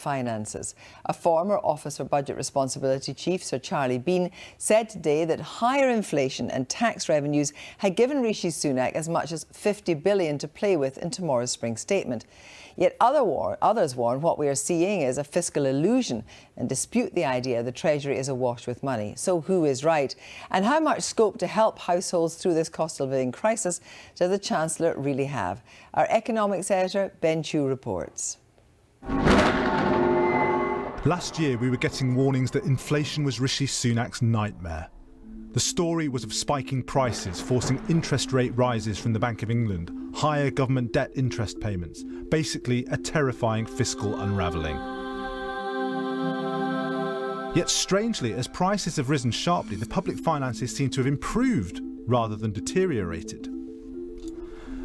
Finances. A former Office for Budget Responsibility chief, Sir Charlie Bean, said today that higher inflation and tax revenues had given Rishi Sunak as much as $50 billion to play with in tomorrow's spring statement. Yet others warn what we are seeing is a fiscal illusion and dispute the idea the Treasury is awash with money. So who is right? And how much scope to help households through this cost of living crisis does the Chancellor really have? Our Economics Editor, Chu reports. Last year, we were getting warnings that inflation was Rishi Sunak's nightmare. The story was of spiking prices, forcing interest rate rises from the Bank of England, higher government debt interest payments, basically a terrifying fiscal unravelling. Yet strangely, as prices have risen sharply, the public finances seem to have improved rather than deteriorated.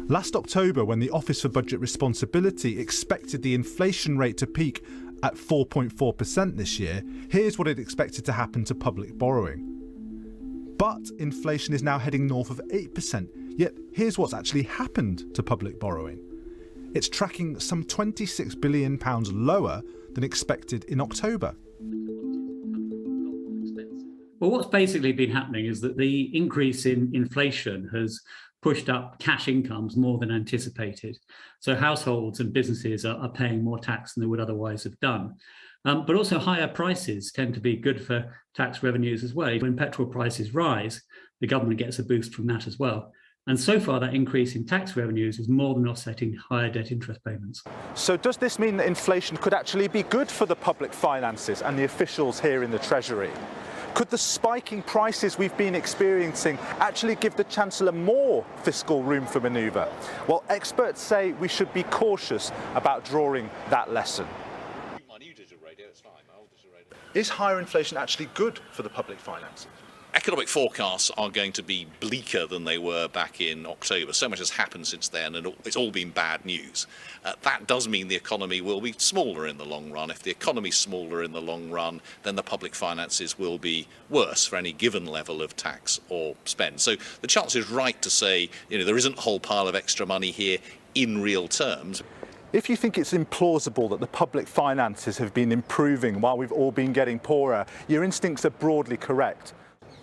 Last October, when the Office for Budget Responsibility expected the inflation rate to peak at 4.4% this year, here's what it expected to happen to public borrowing. But inflation is now heading north of 8%, yet here's what's actually happened to public borrowing. It's tracking some £26 billion lower than expected in October. Well, what's basically been happening is that the increase in inflation has pushed up cash incomes more than anticipated. So households and businesses are paying more tax than they would otherwise have done. But also higher prices tend to be good for tax revenues as well. When petrol prices rise, the government gets a boost from that as well. And so far, that increase in tax revenues is more than offsetting higher debt interest payments. So does this mean that inflation could actually be good for the public finances and the officials here in the Treasury? Could the spiking prices we've been experiencing actually give the Chancellor more fiscal room for manoeuvre? Well, experts say we should be cautious about drawing that lesson. Is higher inflation actually good for the public finances? Economic forecasts are going to be bleaker than they were back in October. So much has happened since then, and it's all been bad news. That does mean the economy will be smaller in the long run. If the economy's smaller in the long run, then the public finances will be worse for any given level of tax or spend. So the Chancellor is right to say, there isn't a whole pile of extra money here in real terms. If you think it's implausible that the public finances have been improving while we've all been getting poorer, your instincts are broadly correct.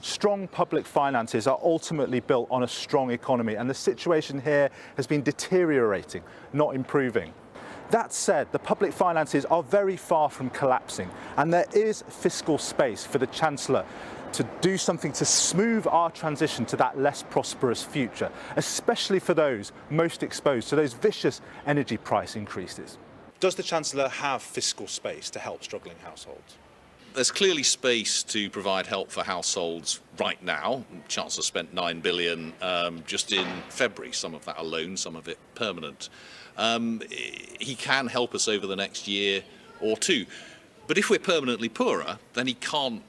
Strong public finances are ultimately built on a strong economy, and the situation here has been deteriorating, not improving. That said, the public finances are very far from collapsing, and there is fiscal space for the Chancellor to do something to smooth our transition to that less prosperous future, especially for those most exposed to those vicious energy price increases. Does the Chancellor have fiscal space to help struggling households? There's clearly space to provide help for households right now. The Chancellor spent £9 billion just in February, some of that alone, some of it permanent. He can help us over the next year or two. But if we're permanently poorer, then he can't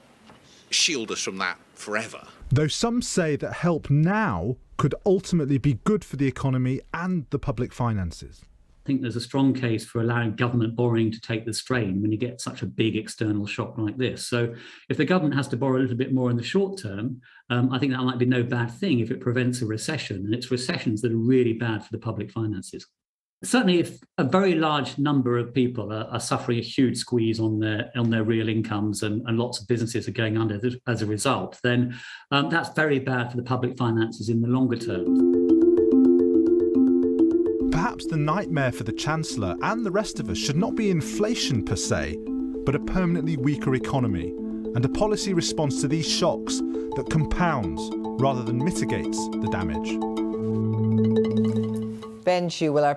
shield us from that forever. Though some say that help now could ultimately be good for the economy and the public finances. I think there's a strong case for allowing government borrowing to take the strain when you get such a big external shock like this. So if the government has to borrow a little bit more in the short term, I think that might be no bad thing if it prevents a recession. And it's recessions that are really bad for the public finances. Certainly, if a very large number of people are suffering a huge squeeze on their real incomes and lots of businesses are going under as a result, then that's very bad for the public finances in the longer term. Perhaps the nightmare for the Chancellor and the rest of us should not be inflation per se, but a permanently weaker economy and a policy response to these shocks that compounds rather than mitigates the damage. Chu, will our